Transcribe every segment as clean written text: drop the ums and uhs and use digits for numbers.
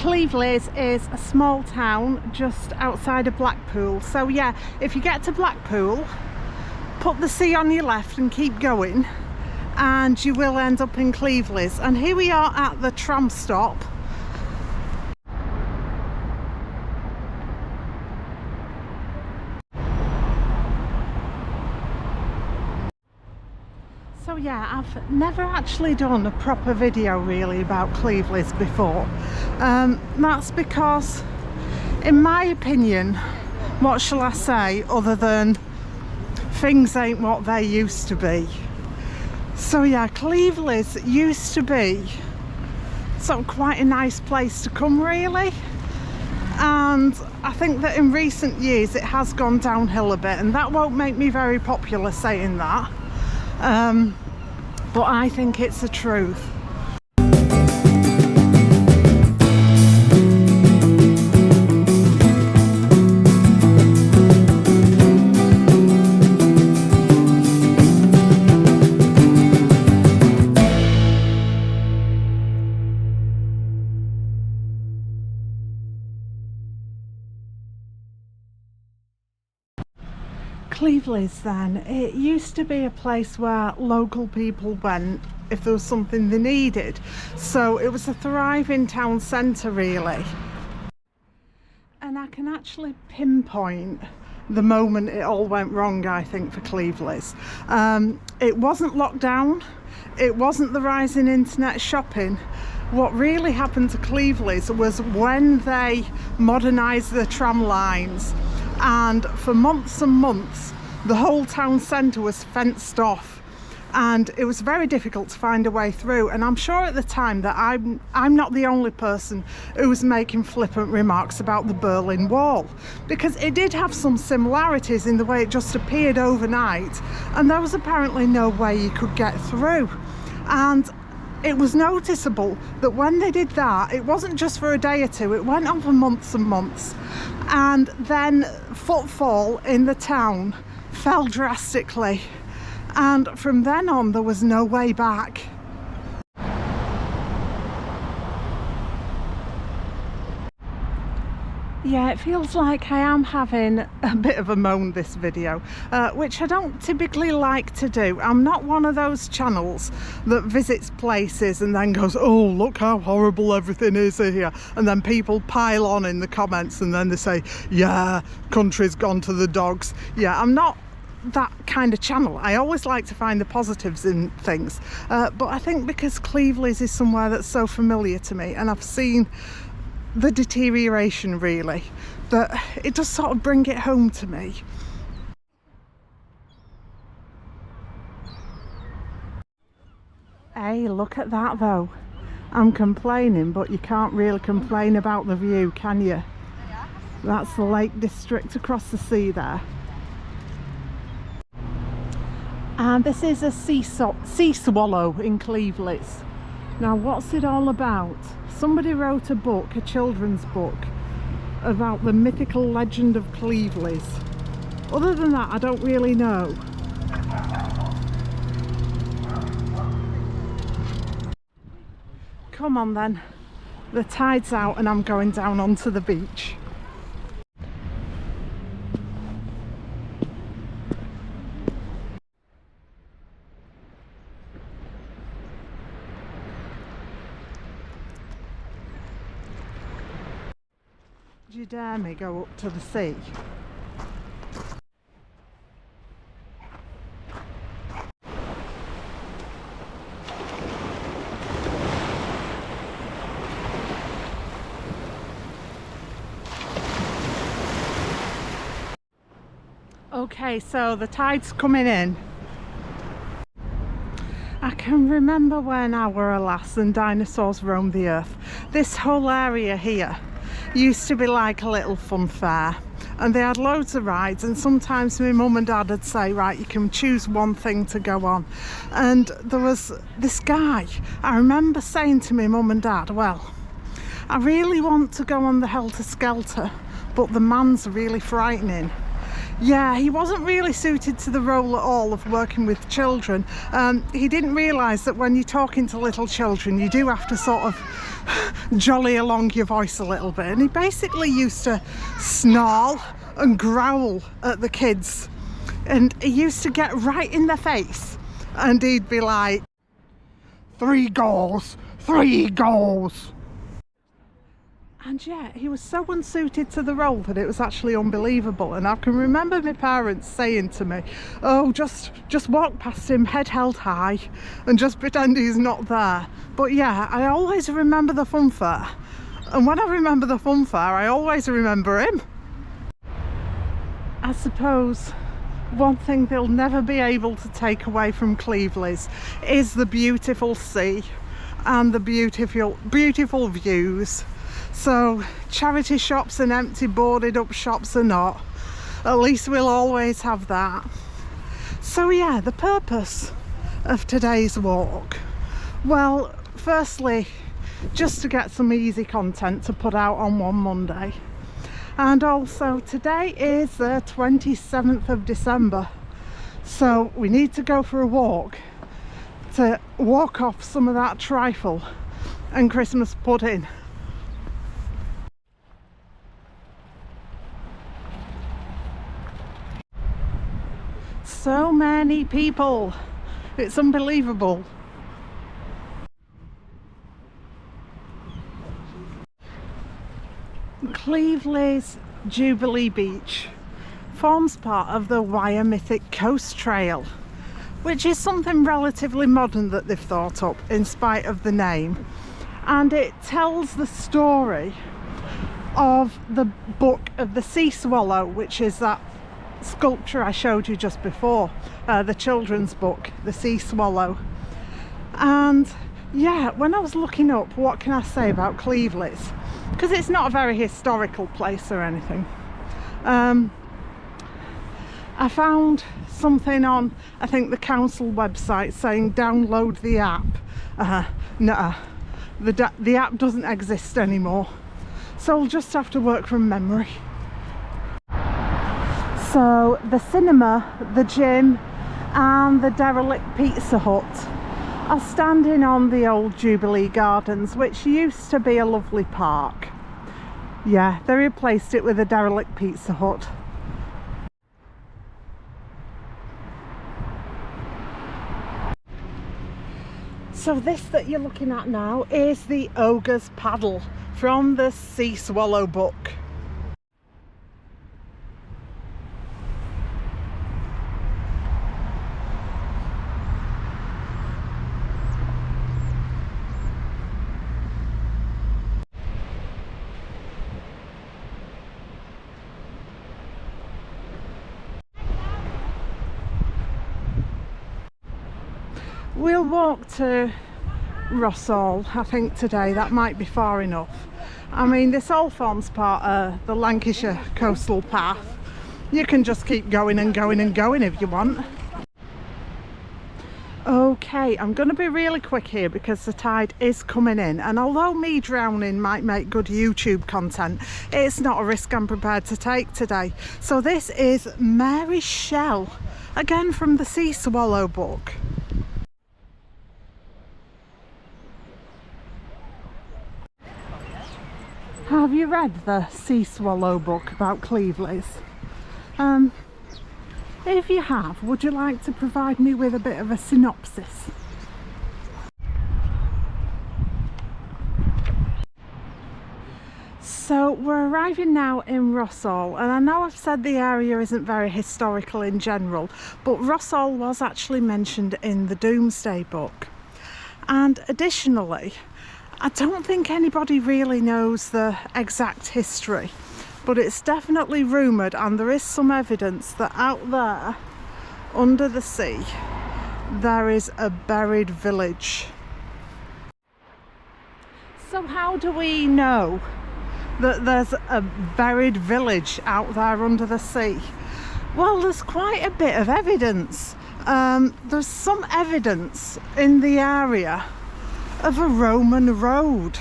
Cleveleys is a small town just outside of Blackpool. So yeah, if you get to Blackpool, put the sea on your left and keep going, and you will end up in Cleveleys. And here we are at the tram stop. So yeah, I've never actually done a proper video really about Cleveleys before. That's because, in my opinion, what shall I say other than things ain't what they used to be. So yeah, Cleveleys used to be sort of quite a nice place to come really, and I think that in recent years it has gone downhill a bit, and that won't make me very popular saying that, but I think it's the truth. Cleveleys then, it used to be a place where local people went if there was something they needed, so it was a thriving town centre really. And I can actually pinpoint the moment it all went wrong, I think, for Cleveleys. It wasn't lockdown, it wasn't the rise in internet shopping. What really happened to Cleveleys was when they modernised the tram lines, and for months and months the whole town centre was fenced off, and it was very difficult to find a way through. And I'm sure at the time that I'm not the only person who was making flippant remarks about the Berlin Wall, because it did have some similarities in the way it just appeared overnight and there was apparently no way you could get through. And it was noticeable that when they did that, it wasn't just for a day or two, it went on for months and months. And then footfall in the town fell drastically, and from then on there was no way back. Yeah, it feels like I am having a bit of a moan this video, which I don't typically like to do. I'm not one of those channels that visits places and then goes, oh, look how horrible everything is here, and then people pile on in the comments and then they say, yeah, country's gone to the dogs. Yeah, I'm not that kind of channel. I always like to find the positives in things, but I think because Cleveleys is somewhere that's so familiar to me and I've seen the deterioration really, that it does sort of bring it home to me. Hey, look at that though. I'm complaining, but you can't really complain about the view, can you? That's the Lake District across the sea there. And this is a sea swallow in Cleveleys. Now what's it all about? Somebody wrote a book, a children's book, about the mythical legend of Cleveleys. Other than that, I don't really know. Come on then, the tide's out and I'm going down onto the beach. Do you dare me go up to the sea? Okay, so the tide's coming in. I can remember when I were a lass and dinosaurs roamed the earth. This whole area here used to be like a little fun fair, and they had loads of rides, and sometimes my mum and dad would say, right, you can choose one thing to go on. And there was this guy, I remember saying to my mum and dad, well, I really want to go on the Helter Skelter, but the man's really frightening. Yeah, he wasn't really suited to the role at all of working with children. He didn't realise that when you're talking to little children, you do have to sort of jolly along your voice a little bit. And he basically used to snarl and growl at the kids. And he used to get right in their face. And he'd be like, 3 goals, 3 goals. And yeah, he was so unsuited to the role that it was actually unbelievable. And I can remember my parents saying to me, oh, just walk past him head held high and just pretend he's not there. But yeah, I always remember the funfair. And when I remember the funfair, I always remember him. I suppose one thing they'll never be able to take away from Cleveleys is the beautiful sea and the beautiful views. So charity shops and empty boarded up shops or not, at least we'll always have that. So yeah, the purpose of today's walk, well, firstly, just to get some easy content to put out on one Monday. And also today is the 27th of December, so we need to go for a walk to walk off some of that trifle and Christmas pudding. So many people, it's unbelievable. Cleveleys Jubilee Beach forms part of the Wyre Mythic Coast Trail, which is something relatively modern that they've thought up in spite of the name, and it tells the story of the book of the sea swallow, which is that sculpture I showed you just before, the children's book, the sea swallow. And yeah, when I was looking up what can I say about Cleveleys, because it's not a very historical place or anything, I found something on, I think, the council website saying download the app. No, the app doesn't exist anymore, so I'll just have to work from memory. So the cinema, the gym and the derelict Pizza Hut are standing on the old Jubilee Gardens, which used to be a lovely park. Yeah, they replaced it with a derelict Pizza Hut. So this that you're looking at now is the Ogre's Paddle from the Sea Swallow book. We'll walk to Rossall, I think, today. That might be far enough. I mean, this all forms part of the Lancashire coastal path. You can just keep going and going and going if you want. Okay, I'm going to be really quick here because the tide is coming in, and although me drowning might make good YouTube content, it's not a risk I'm prepared to take today. So this is Mary's Shell, again from the Sea Swallow book. Have you read the Sea Swallow book about Cleveleys? If you have, would you like to provide me with a bit of a synopsis? So we're arriving now in Rossall, and I know I've said the area isn't very historical in general, but Rossall was actually mentioned in the Domesday book. And additionally, I don't think anybody really knows the exact history, but it's definitely rumoured, and there is some evidence that out there under the sea there is a buried village. So how do we know that there's a buried village out there under the sea? Well, there's quite a bit of evidence. There's some evidence in the area of a Roman road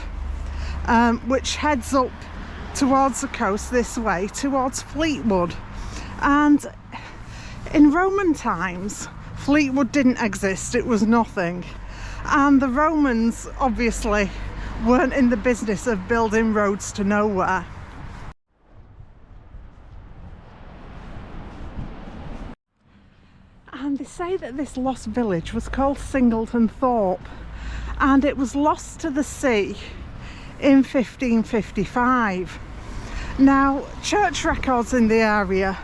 which heads up towards the coast this way, towards Fleetwood. And in Roman times, Fleetwood didn't exist, it was nothing. And the Romans obviously weren't in the business of building roads to nowhere. And they say that this lost village was called Singleton Thorpe, and it was lost to the sea in 1555. Now, church records in the area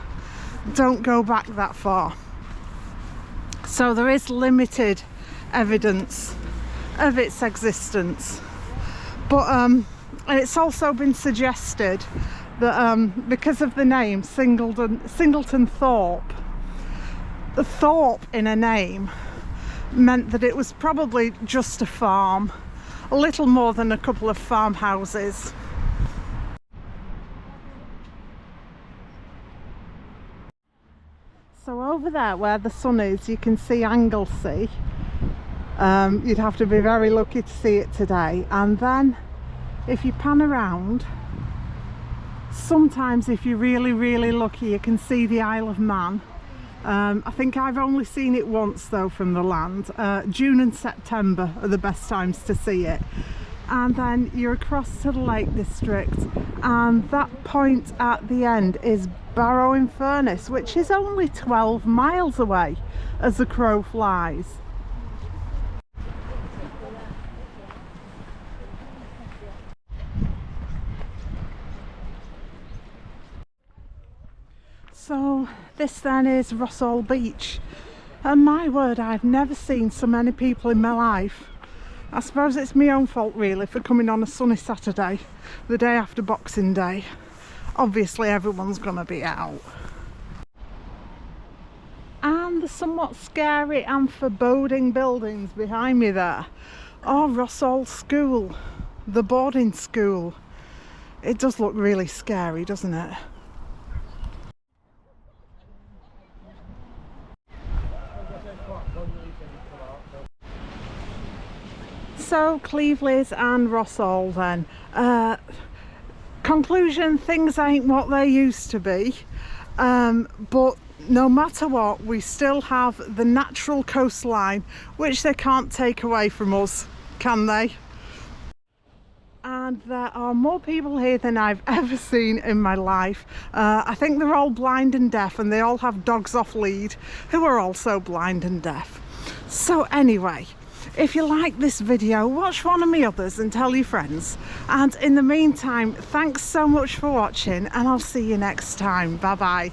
don't go back that far, so there is limited evidence of its existence. But it's also been suggested that because of the name Singleton Thorpe, the Thorpe in a name meant that it was probably just a farm, a little more than a couple of farmhouses. So over there where the sun is, you can see Anglesey. You'd have to be very lucky to see it today. And then if you pan around, sometimes if you're really lucky, you can see the Isle of Man. I think I've only seen it once though from the land. June and September are the best times to see it. And then you're across to the Lake District, and that point at the end is Barrow-in-Furness, which is only 12 miles away as the crow flies. So this then is Rossall Beach, and my word, I've never seen so many people in my life. I suppose it's my own fault really for coming on a sunny Saturday, the day after Boxing Day. Obviously everyone's gonna be out. And the somewhat scary and foreboding buildings behind me there are Rossall School, the boarding school. It does look really scary, doesn't it? So Cleveleys and Rossall then. Conclusion, things ain't what they used to be, but no matter what, we still have the natural coastline, which they can't take away from us, can they? And there are more people here than I've ever seen in my life. I think they're all blind and deaf, and they all have dogs off lead who are also blind and deaf. So anyway, if you like this video, watch one of my others and tell your friends. And in the meantime, thanks so much for watching, and I'll see you next time. Bye bye.